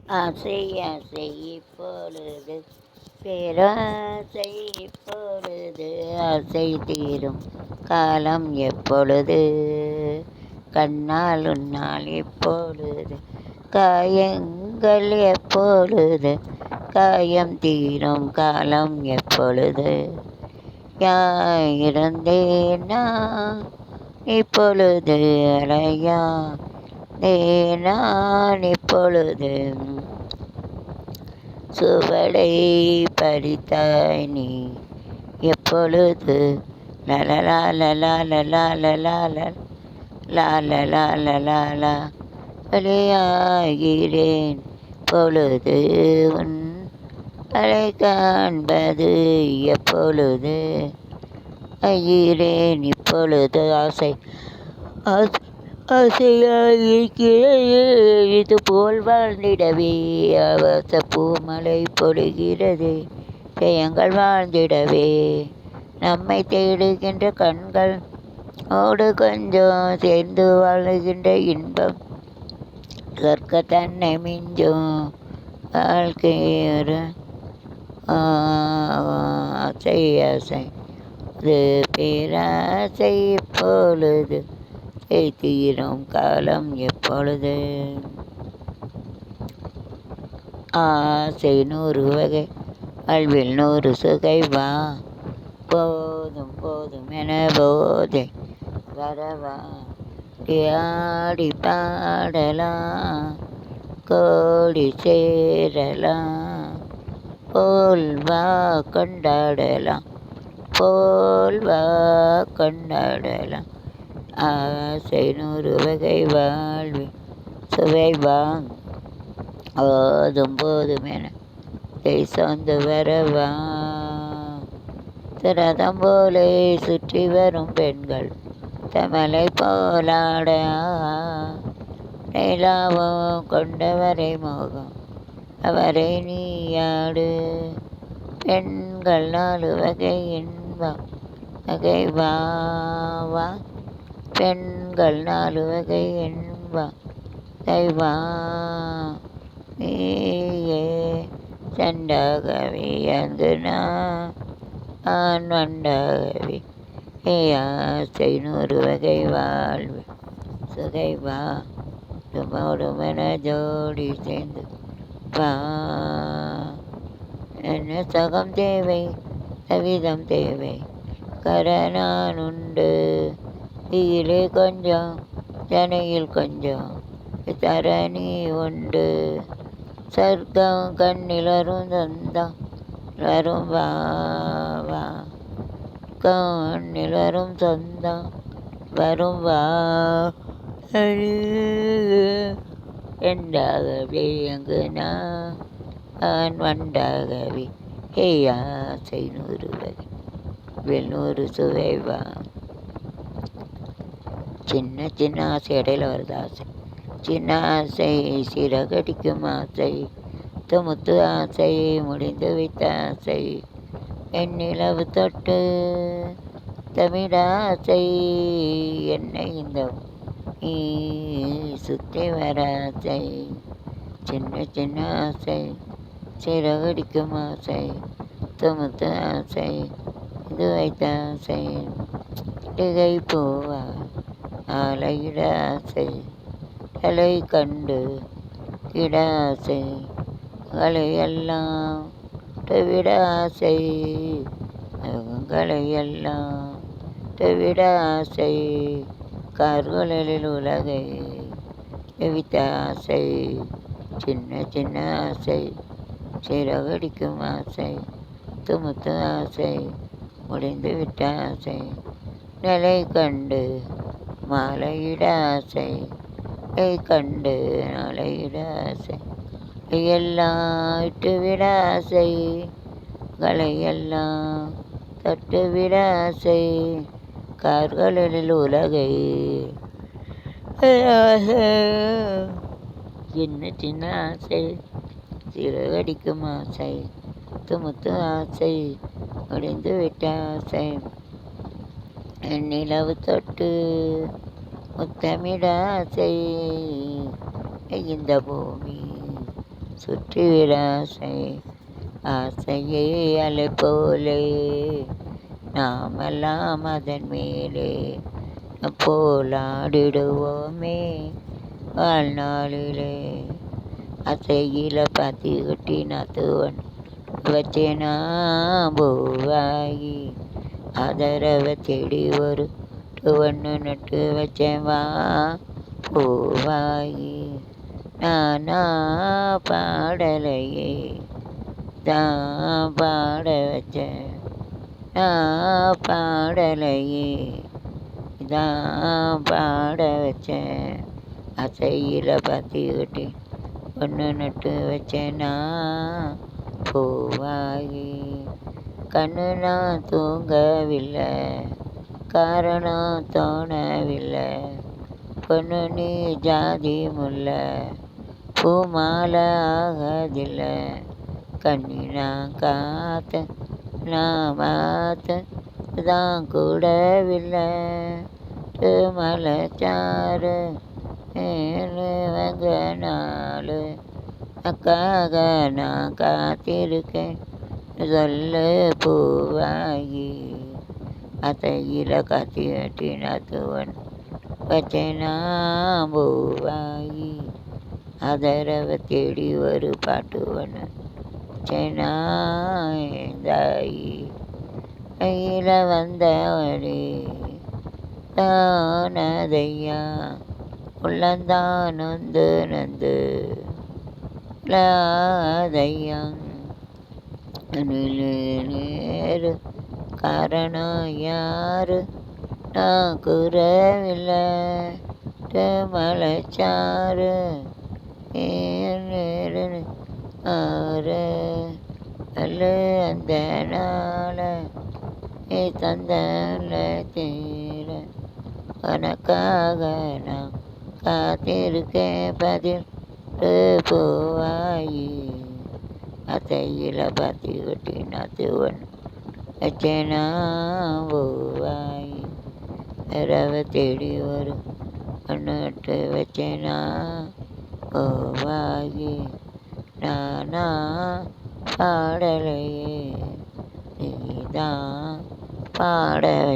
ஆசை ஆசை இப்பொழுது பேராசை இப்பொழுது ஆசை தீரும் காலம் எப்பொழுது கண்ணால் உன்னால் இப்பொழுது காயங்கள் எப்பொழுது காயம் தீரும் காலம் எப்பொழுது யாயிருந்தேனா இப்பொழுது அலையா நான் இப்பொழுது சுவடை பறித்தாய் நீ எப்பொழுது லலலா லலா லலா லலா லலா லலா வெளியாகிறேன் பொழுது உன் அலை காண்பது எப்பொழுது ஆகிறேன் இப்பொழுது ஆசை ஆசையாயிருக்கிறேன் இது போல் வாழ்ந்திடவே அவச பூமலை பொழிகிறது ஜெயங்கள் வாழ்ந்திடவே நம்மை தேடுகின்ற கண்கள் ஓடு கொஞ்சம் சேர்ந்து வாழுகின்ற இன்பம் கற்க தன்னை மிஞ்சும் வாழ்க்கை ஒரு ஆசை ஆசை இது பேராசை இப்பொழுது தீரும் காலம் எப்பொழுது ஆசை 100 வகை வாழ்வில் 100 சுகை வா போதும் போதும் என போதை வரவா ஆடி பாடலாம் கோடி சேரலாம் போல் வா கொண்டாடலாம் போல் வா கொண்டாடலாம் ஆசை 100 வகை வாழ்வில் சுவை வாங் போதும் போதும் என சொந்து வரவா சிரதம் போலே சுற்றி வரும் பெண்கள் தமிழை போலாட நிலாவும் கொண்டவரை மோகம் அவரை நீயாடு பெண்கள் 4 வகை இன்பம் வகை வா வா பெண்கள் 4 வகை இன்பம் தைவா நீயே செண்டாகவே அங்கு நான் வண்டாகவே ஆசை 100 வகை வாழ்வு சுகை வா துமோடுமென ஜோடி சேர்ந்து வா என்ன சகம் தேவை சவிதம் தேவை கரணான் உண்டு தீயிலே கொஞ்சம் ஜனையில் கொஞ்சம் தரணி உண்டு சர்க்கம் கண்ணில் வரும் சொந்தம் வரும் வா வா கண்ணில் வரும் சொந்தம் வரும் வா என்றாகவே அங்கு நான் வண்டாகவே ஆசை 100 வகை 100 சுவை வா சின்ன சின்ன ஆசை இடையில வருது ஆசை சின்ன ஆசை சிறகடிக்கும் ஆசை முத்து ஆசை முடிந்து வைத்த ஆசை எண்ணிலவு தொட்டு தமிழ் ஆசை என்னை இந்த சுற்றி வர ஆசை சின்ன சின்ன ஆசை சிறகடிக்கும் ஆசை முத்து ஆசை இது வைத்த ஆசை திகை பூவா ஆலையிட ஆசை தலை கண்டு இட ஆசை களையெல்லாம் விட ஆசை களையெல்லாம் விட ஆசை கார்களில் உலகை எவித்த ஆசை சின்ன சின்ன ஆசை சிறகடிக்கும் ஆசை முத்து ஆசை முடிந்து விட்ட ஆசை நிலை கண்டு மாலையிட ஆசை கண்டு நாளையிட ஆசை எல்லாம் இட்டுவிட ஆசை களையெல்லாம் தட்டுவிட ஆசை கார்களில் உலகை சின்ன சின்ன ஆசை சிறகடிக்கும் ஆசை முத்து ஆசை முடிந்து விட்ட ஆசை நிலவு தொட்டு முத்தமிட ஆசை இந்த பூமி சுற்றிவிட ஆசை ஆசையே அலை போலே நாமெல்லாம் அதன் மேலே போலாடிடுவோமே வாழ்நாளிலே அசையில பாத்தி கட்டி நாத்துவன் வச்சேனா பூவாகி ஆதரவை தேடி ஒரு ஒன்று நட்டு வச்சேன் வா பூவாகி நானா பாடலையே தான் பாட வச்சேன் நான் பாடலையே தான் பாட வச்சேன் அசையில் பார்த்துக்கிட்டு ஒன்று நட்டு வச்சேன்னா பூவாகி கண்ணு நான் தூங்கவில்லை காரணம் தோணவில்லை பொண்ணு நீ ஜாதி முல்லை பூமாலை ஆகதில்லை கண்ணி நான் காத்த நான் மாத்த தான் கூடவில்லை மலைச்சாரு வங்க நாள் அக்காக நான் காத்திருக்கேன் சொல்ல பூவாகி அத்தையில் காத்தி வெட்டி நாத்துவன் வச்சேனா பூவாகி ஆதரவை தேடி ஒரு பாட்டுவன் தாயி கையில் வந்தவரே தானதையா உள்ளந்தான் நொந்து நொந்து லாதையம் நேரு காரணம் யாரு நான் கூறவில்லை மலைச்சாரு நேரு ஆறு அல்ல அந்த நாள தந்தல தீர உனக்காக நான் காத்திருக்கேன் பதில் பூவாயி அத்தையில் பாத்தி கொட்டி நாத்துவன் வச்சேனா பூவாயி ரவை தேடி வரும் ஒன்று வச்சேனா பூவாயி நானா பாடலையே நீதான் பாட